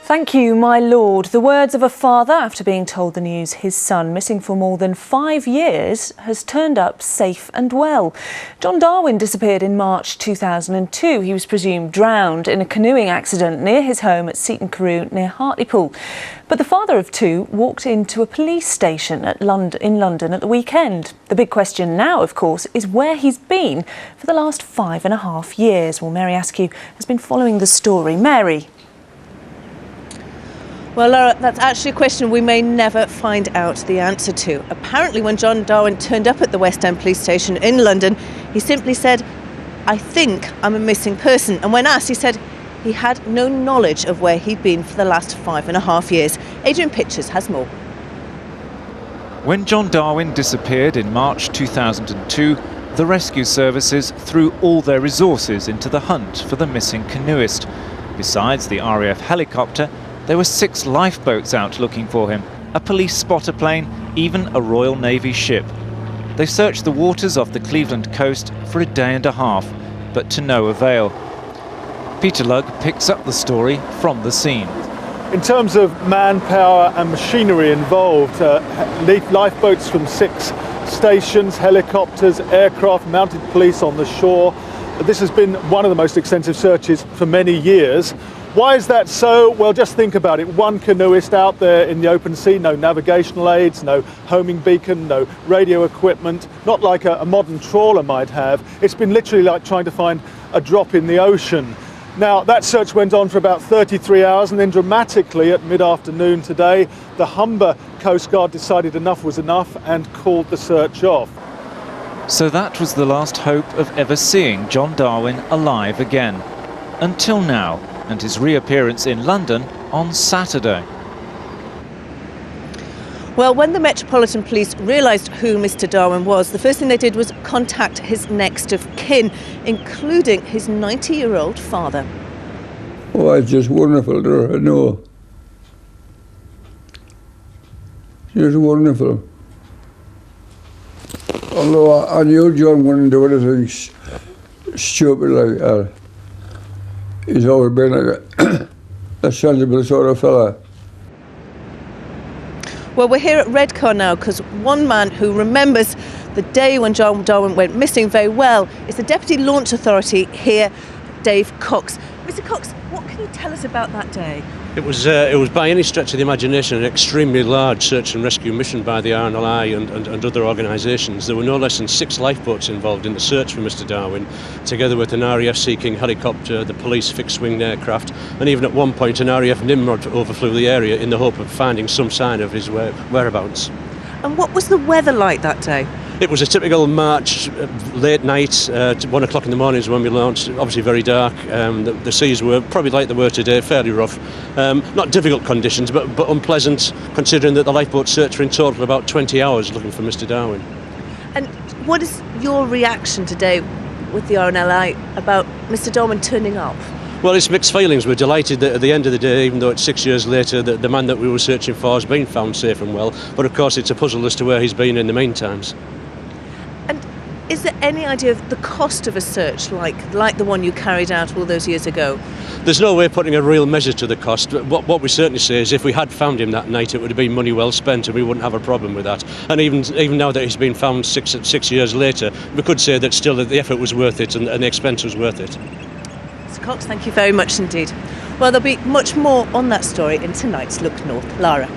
Thank you, my lord. The words of a father after being told the news his son, missing for more than 5 years, has turned up safe and well. John Darwin disappeared in March 2002. He was presumed drowned in a canoeing accident near his home at Seaton Carew near Hartlepool. But the father of two walked into a police station in London at the weekend. The big question now, of course, is where he's been for the last 5.5 years. Well, Mary Askew has been following the story. Mary. Well, Laura, that's actually a question we may never find out the answer to. Apparently, when John Darwin turned up at the West End police station in London, he simply said, "I think I'm a missing person." And when asked, he said he had no knowledge of where he'd been for the last 5.5 years. Adrian Pitchers has more. When John Darwin disappeared in March 2002, the rescue services threw all their resources into the hunt for the missing canoeist. Besides the RAF helicopter, there were 6 lifeboats out looking for him, a police spotter plane, even a Royal Navy ship. They searched the waters off the Cleveland coast for a day and a half, but to no avail. Peter Lugg picks up the story from the scene. In terms of manpower and machinery involved, lifeboats from 6 stations, helicopters, aircraft, mounted police on the shore. This has been one of the most extensive searches for many years. Why is that so? Well, just think about it. One canoeist out there in the open sea, no navigational aids, no homing beacon, no radio equipment, not like a modern trawler might have. It's been literally like trying to find a drop in the ocean. Now, that search went on for about 33 hours, and then dramatically at mid-afternoon today, the Humber Coast Guard decided enough was enough and called the search off. So that was the last hope of ever seeing John Darwin alive again. Until now, and his reappearance in London on Saturday. Well, when the Metropolitan Police realised who Mr. Darwin was, the first thing they did was contact his next of kin, including his 90-year-old father. Oh, it's just wonderful to know. Just wonderful. Although I knew John wouldn't do anything stupid like that. He's always been like a sensible sort of fella. Well, we're here at Redcar now because one man who remembers the day when John Darwin went missing very well is the Deputy Launch Authority here, Dave Cox. Mr. Cox, what can you tell us about that day? It was by any stretch of the imagination an extremely large search and rescue mission by the RNLI and other organisations. There were no less than 6 lifeboats involved in the search for Mr. Darwin, together with an RAF Sea King helicopter, the police fixed-wing aircraft, and even at one point an RAF Nimrod overflew the area in the hope of finding some sign of his whereabouts. And what was the weather like that day? It was a typical March late night, 1 o'clock in the morning is when we launched, obviously very dark. The seas were probably like they were today, fairly rough. Not difficult conditions, but unpleasant, considering that the lifeboat searched for in total about 20 hours looking for Mr. Darwin. And what is your reaction today with the RNLI about Mr. Darwin turning up? Well, it's mixed feelings. We're delighted that at the end of the day, even though it's 6 years later, that the man that we were searching for has been found safe and well. But of course, it's a puzzle as to where he's been in the meantime. And is there any idea of the cost of a search like the one you carried out all those years ago? There's no way of putting a real measure to the cost. What we certainly say is if we had found him that night, it would have been money well spent and we wouldn't have a problem with that. And even now that he's been found six years later, we could say that still the effort was worth it and the expense was worth it. Mr. Cox, thank you very much indeed. Well, there'll be much more on that story in tonight's Look North. Lara.